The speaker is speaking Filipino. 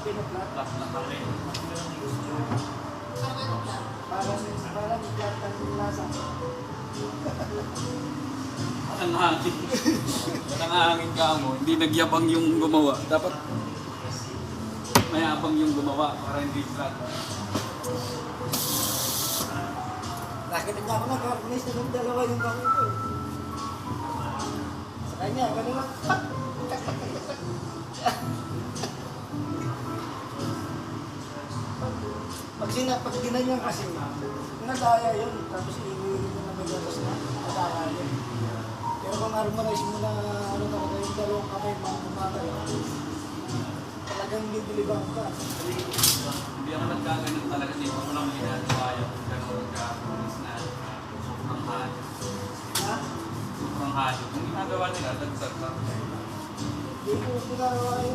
pinaplat. Flat na kami. Parang flat ang lasa. Ang hangin. Ang hangin ka mo. Hindi nagyabang yung gumawa. Dapat mayabang yung gumawa para hindi flat. Nakita niya ako na carbonace na ng dalawa yung kamay ko. Sa kanya, gano'n lang. Pag ginanyan kasi, nadaya yun. Tapos iuwi mo na magalas na, nadaya yun. Pero kung harmonize mo na ano talaga yung dalawang kamay mga kumagay, talagang bibilibang ka. Hindi ako nagkaganon talaga dito. Ako lang ginagawa yung gano'n ka-police na sobrang halo. Ha? Sobrang halo. Kung ginagawa nila, dagdag lang. Hindi ko ginagawa yun.